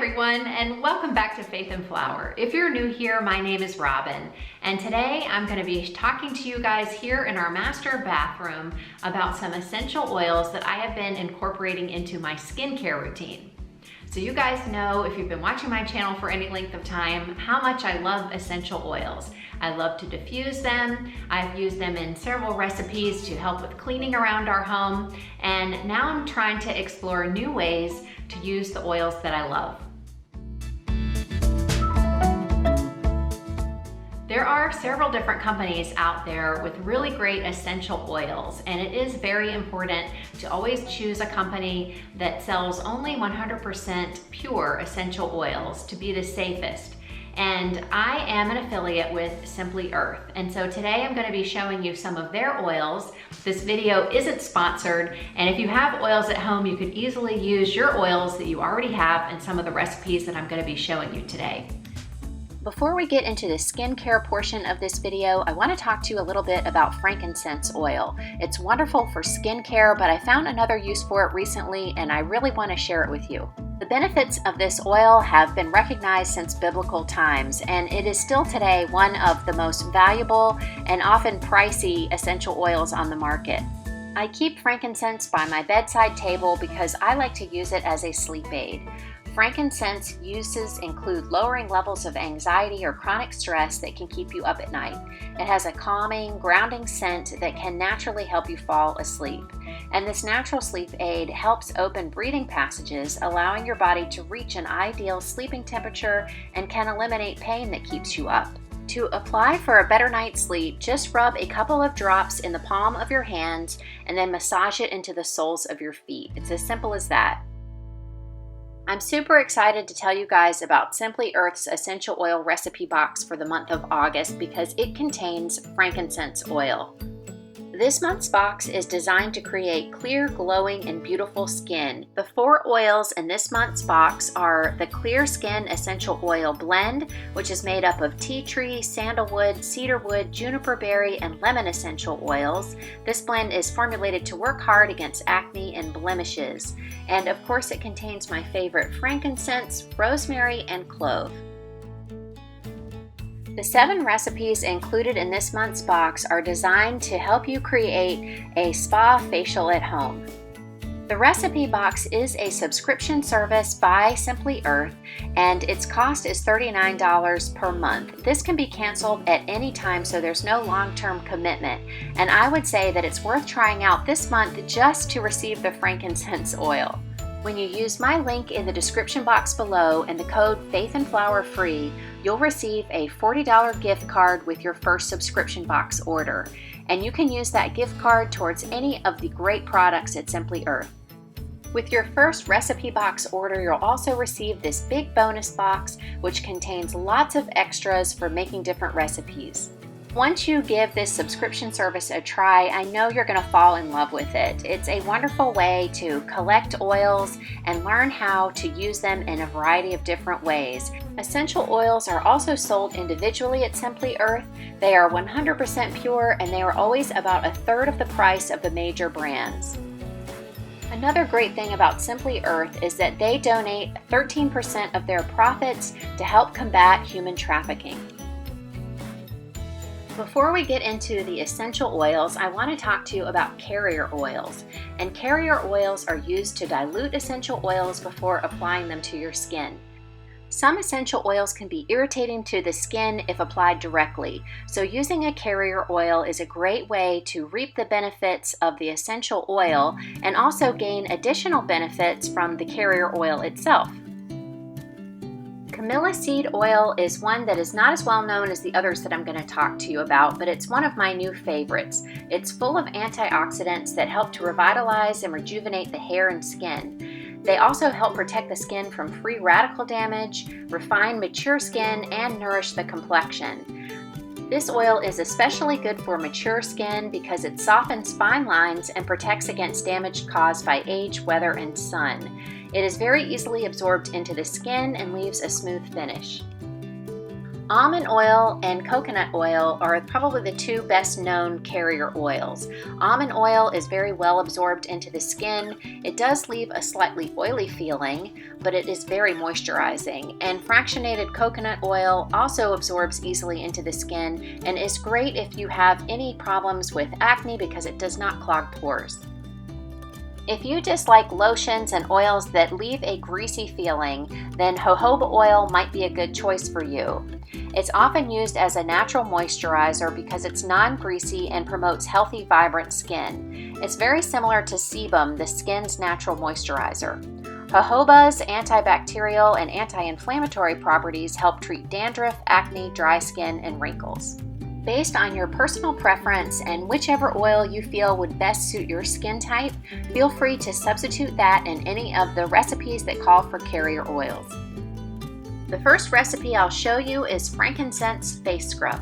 everyone, and welcome back to Faith and Flower. If you're new here, my name is Robin, and today I'm going to be talking to you guys here in our master bathroom about some essential oils that I have been incorporating into my skincare routine. So you guys know, if you've been watching my channel for any length of time, how much I love essential oils. I love to diffuse them. I've used them in several recipes to help with cleaning around our home, and now I'm trying to explore new ways to use the oils that I love. There are several different companies out there with really great essential oils, and it is very important to always choose a company that sells only 100% pure essential oils to be the safest. And I am an affiliate with Simply Earth, and so today I'm going to be showing you some of their oils. This video isn't sponsored, and if you have oils at home, you could easily use your oils that you already have in some of the recipes that I'm going to be showing you today. Before we get into the skincare portion of this video, I want to talk to you a little bit about frankincense oil. It's wonderful for skincare, but I found another use for it recently, and I really want to share it with you. The benefits of this oil have been recognized since biblical times, and it is still today one of the most valuable and often pricey essential oils on the market. I keep frankincense by my bedside table because I like to use it as a sleep aid. Frankincense uses include lowering levels of anxiety or chronic stress that can keep you up at night. It has a calming, grounding scent that can naturally help you fall asleep. And this natural sleep aid helps open breathing passages, allowing your body to reach an ideal sleeping temperature and can eliminate pain that keeps you up. To apply for a better night's sleep, just rub a couple of drops in the palm of your hands and then massage it into the soles of your feet. It's as simple as that. I'm super excited to tell you guys about Simply Earth's essential oil recipe box for the month of August because it contains frankincense oil. This month's box is designed to create clear, glowing, and beautiful skin. The 4 oils in this month's box are the Clear Skin Essential Oil Blend, which is made up of tea tree, sandalwood, cedarwood, juniper berry, and lemon essential oils. This blend is formulated to work hard against acne and blemishes. And of course, it contains my favorite frankincense, rosemary, and clove. The 7 recipes included in this month's box are designed to help you create a spa facial at home. The recipe box is a subscription service by Simply Earth, and its cost is $39 per month. This can be canceled at any time, so there's no long-term commitment. And I would say that it's worth trying out this month just to receive the frankincense oil. When you use my link in the description box below and the code FAITHANDFLOURFREE, you'll receive a $40 gift card with your first subscription box order. And you can use that gift card towards any of the great products at Simply Earth. With your first recipe box order, you'll also receive this big bonus box, which contains lots of extras for making different recipes. Once you give this subscription service a try, I know you're going to fall in love with it. It's a wonderful way to collect oils and learn how to use them in a variety of different ways. Essential oils are also sold individually at Simply Earth. They are 100% pure, and they are always about a third of the price of the major brands. Another great thing about Simply Earth is that they donate 13% of their profits to help combat human trafficking. Before we get into the essential oils, I want to talk to you about carrier oils. And carrier oils are used to dilute essential oils before applying them to your skin. Some essential oils can be irritating to the skin if applied directly, so using a carrier oil is a great way to reap the benefits of the essential oil and also gain additional benefits from the carrier oil itself. Camellia seed oil is one that is not as well known as the others that I'm going to talk to you about, but it's one of my new favorites. It's full of antioxidants that help to revitalize and rejuvenate the hair and skin. They also help protect the skin from free radical damage, refine mature skin, and nourish the complexion. This oil is especially good for mature skin because it softens fine lines and protects against damage caused by age, weather, and sun. It is very easily absorbed into the skin and leaves a smooth finish. Almond oil and coconut oil are probably the two best known carrier oils. Almond oil is very well absorbed into the skin. It does leave a slightly oily feeling, but it is very moisturizing. And fractionated coconut oil also absorbs easily into the skin and is great if you have any problems with acne because it does not clog pores. If you dislike lotions and oils that leave a greasy feeling, then jojoba oil might be a good choice for you. It's often used as a natural moisturizer because it's non-greasy and promotes healthy, vibrant skin. It's very similar to sebum, the skin's natural moisturizer. Jojoba's antibacterial and anti-inflammatory properties help treat dandruff, acne, dry skin, and wrinkles. Based on your personal preference and whichever oil you feel would best suit your skin type, feel free to substitute that in any of the recipes that call for carrier oils. The first recipe I'll show you is frankincense face scrub.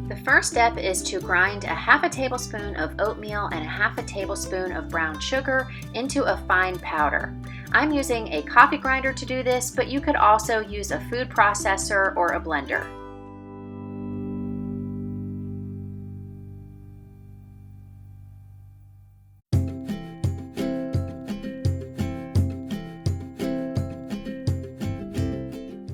The first step is to grind a half a tablespoon of oatmeal and a half a tablespoon of brown sugar into a fine powder. I'm using a coffee grinder to do this, but you could also use a food processor or a blender.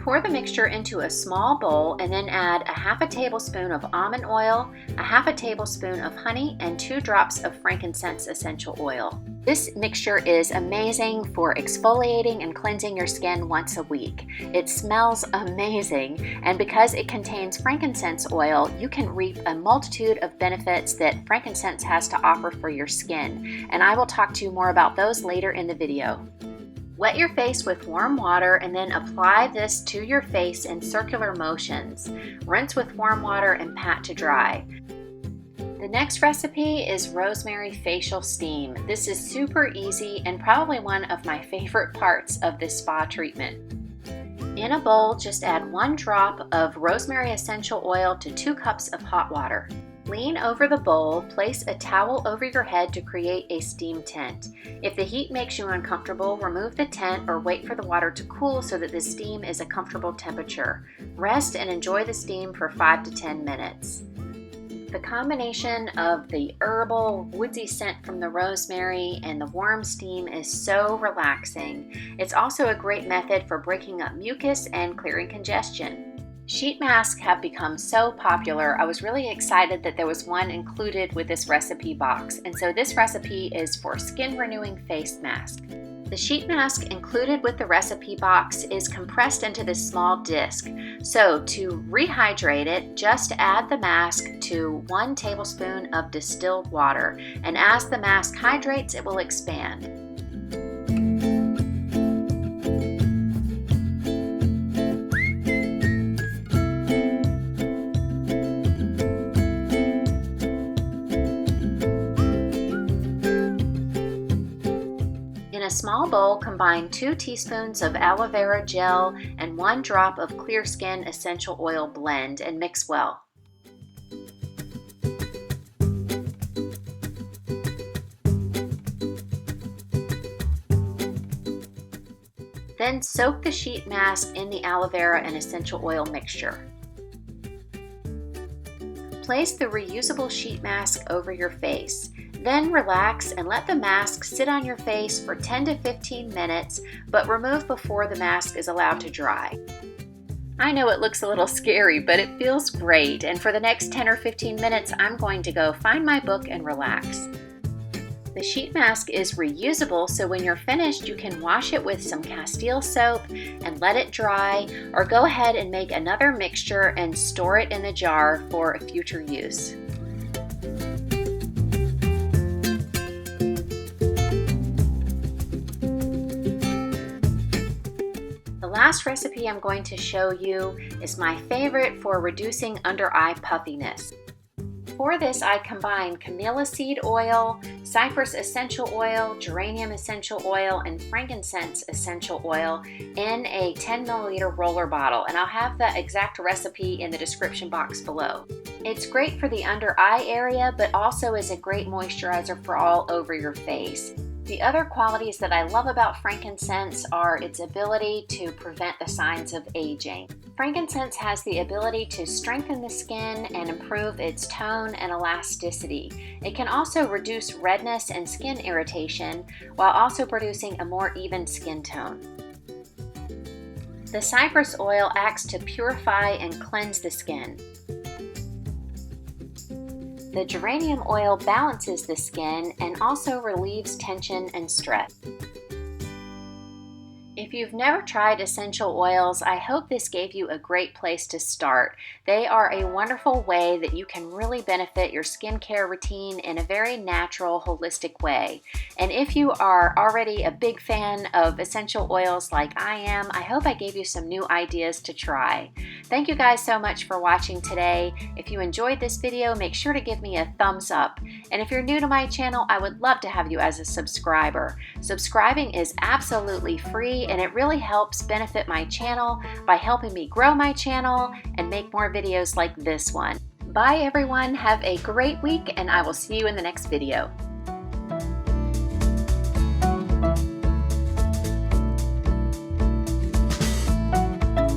Pour the mixture into a small bowl and then add a half a tablespoon of almond oil, a half a tablespoon of honey, and 2 drops of frankincense essential oil. This mixture is amazing for exfoliating and cleansing your skin once a week. It smells amazing, and because it contains frankincense oil, you can reap a multitude of benefits that frankincense has to offer for your skin, and I will talk to you more about those later in the video. Wet your face with warm water and then apply this to your face in circular motions. Rinse with warm water and pat to dry. The next recipe is rosemary facial steam. This is super easy and probably one of my favorite parts of this spa treatment. In a bowl, just add 1 drop of rosemary essential oil to 2 cups of hot water. Lean over the bowl, place a towel over your head to create a steam tent. If the heat makes you uncomfortable, remove the tent or wait for the water to cool so that the steam is a comfortable temperature. Rest and enjoy the steam for 5 to 10 minutes. The combination of the herbal, woodsy scent from the rosemary and the warm steam is so relaxing. It's also a great method for breaking up mucus and clearing congestion. Sheet masks have become so popular. I was really excited that there was one included with this recipe box, and so this recipe is for skin renewing face mask. The sheet mask included with the recipe box is compressed into this small disc. So to rehydrate it, just add the mask to 1 tablespoon of distilled water, and as the mask hydrates, it will expand. In a small bowl, combine 2 teaspoons of aloe vera gel and 1 drop of clear skin essential oil blend and mix well. Then soak the sheet mask in the aloe vera and essential oil mixture. Place the reusable sheet mask over your face. Then relax and let the mask sit on your face for 10 to 15 minutes, but remove before the mask is allowed to dry. I know it looks a little scary, but it feels great, and for the next 10 or 15 minutes, I'm going to go find my book and relax. The sheet mask is reusable, so when you're finished, you can wash it with some Castile soap and let it dry, or go ahead and make another mixture and store it in a jar for future use. The last recipe I'm going to show you is my favorite for reducing under eye puffiness. For this, I combine camellia seed oil, Cypress Essential Oil, Geranium Essential Oil, and Frankincense Essential Oil in a 10 milliliter roller bottle, and I'll have the exact recipe in the description box below. It's great for the under eye area, but also is a great moisturizer for all over your face. The other qualities that I love about frankincense are its ability to prevent the signs of aging. Frankincense has the ability to strengthen the skin and improve its tone and elasticity. It can also reduce redness and skin irritation while also producing a more even skin tone. The cypress oil acts to purify and cleanse the skin. The geranium oil balances the skin and also relieves tension and stress. If you've never tried essential oils, I hope this gave you a great place to start. They are a wonderful way that you can really benefit your skincare routine in a very natural, holistic way. And if you are already a big fan of essential oils like I am, I hope I gave you some new ideas to try. Thank you guys so much for watching today. If you enjoyed this video, make sure to give me a thumbs up. And if you're new to my channel, I would love to have you as a subscriber. Subscribing is absolutely free, and it really helps benefit my channel by helping me grow my channel and make more videos like this one. Bye everyone, have a great week, and I will see you in the next video.